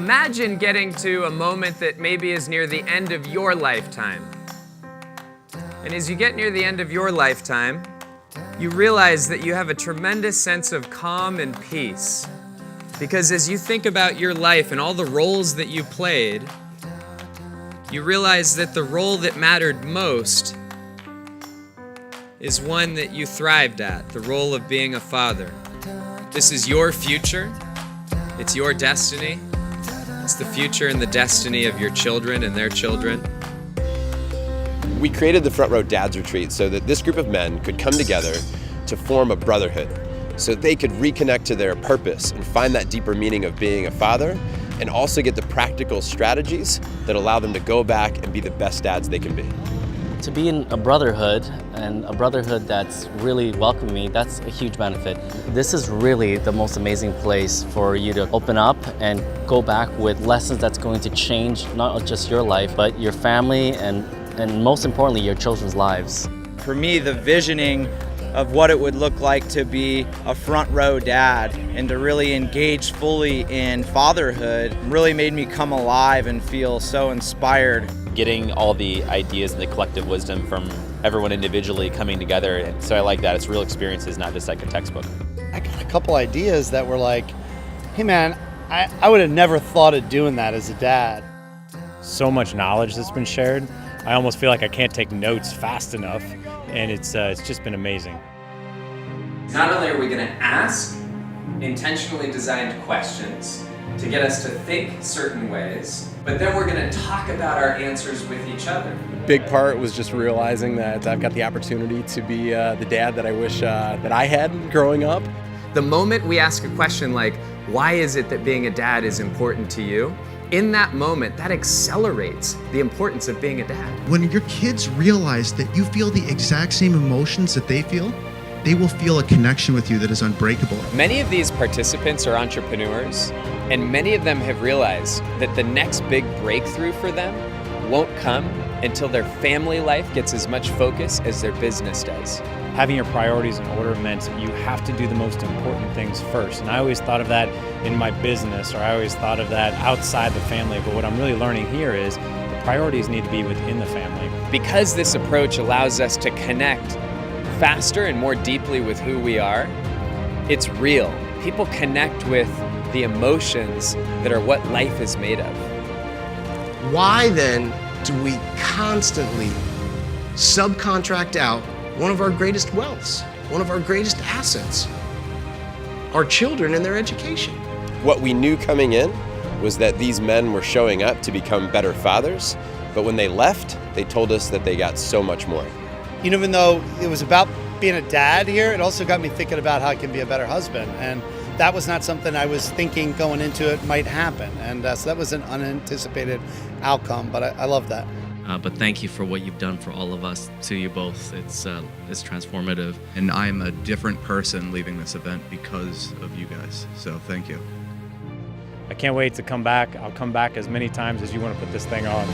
Imagine getting to a moment that maybe is near the end of your lifetime. And as you get near the end of your lifetime, you realize that you have a tremendous sense of calm and peace. Because as you think about your life and all the roles that you played, you realize that the role that mattered most is one that you thrived at, the role of being a father. This is your future. It's your destiny. It's the future and the destiny of your children and their children. We created the Front Row Dads Retreat so that this group of men could come together to form a brotherhood, so they could reconnect to their purpose and find that deeper meaning of being a father, and also get the practical strategies that allow them to go back and be the best dads they can be. To be in a brotherhood, and a brotherhood that's really welcoming me, that's a huge benefit. This is really the most amazing place for you to open up and go back with lessons that's going to change not just your life, but your family and most importantly, your children's lives. For me, the visioning of what it would look like to be a front row dad and to really engage fully in fatherhood really made me come alive and feel so inspired. Getting all the ideas and the collective wisdom from everyone individually coming together. And so I like that. It's real experiences, not just like a textbook. I got a couple ideas that were like, hey man, I would have never thought of doing that as a dad. So much knowledge that's been shared. I almost feel like I can't take notes fast enough, and it's just been amazing. Not only are we going to ask intentionally designed questions to get us to think certain ways, but then we're going to talk about our answers with each other. Big part was just realizing that I've got the opportunity to be the dad that I wish that I had growing up. The moment we ask a question like, why is it that being a dad is important to you? In that moment, that accelerates the importance of being a dad. When your kids realize that you feel the exact same emotions that they feel, they will feel a connection with you that is unbreakable. Many of these participants are entrepreneurs, and many of them have realized that the next big breakthrough for them won't come until their family life gets as much focus as their business does. Having your priorities in order meant you have to do the most important things first. And I always thought of that in my business, or I always thought of that outside the family. But what I'm really learning here is the priorities need to be within the family. Because this approach allows us to connect faster and more deeply with who we are, it's real. People connect with the emotions that are what life is made of. Why then do we constantly subcontract out one of our greatest wealths, one of our greatest assets, our children and their education? What we knew coming in was that these men were showing up to become better fathers, but when they left, they told us that they got so much more. Even though it was about being a dad here, it also got me thinking about how I can be a better husband. And that was not something I was thinking going into it might happen. And so that was an unanticipated outcome, but I love that. But thank you for what you've done for all of us, to you both. It's transformative. And I'm a different person leaving this event because of you guys. So thank you. I can't wait to come back. I'll come back as many times as you want to put this thing on.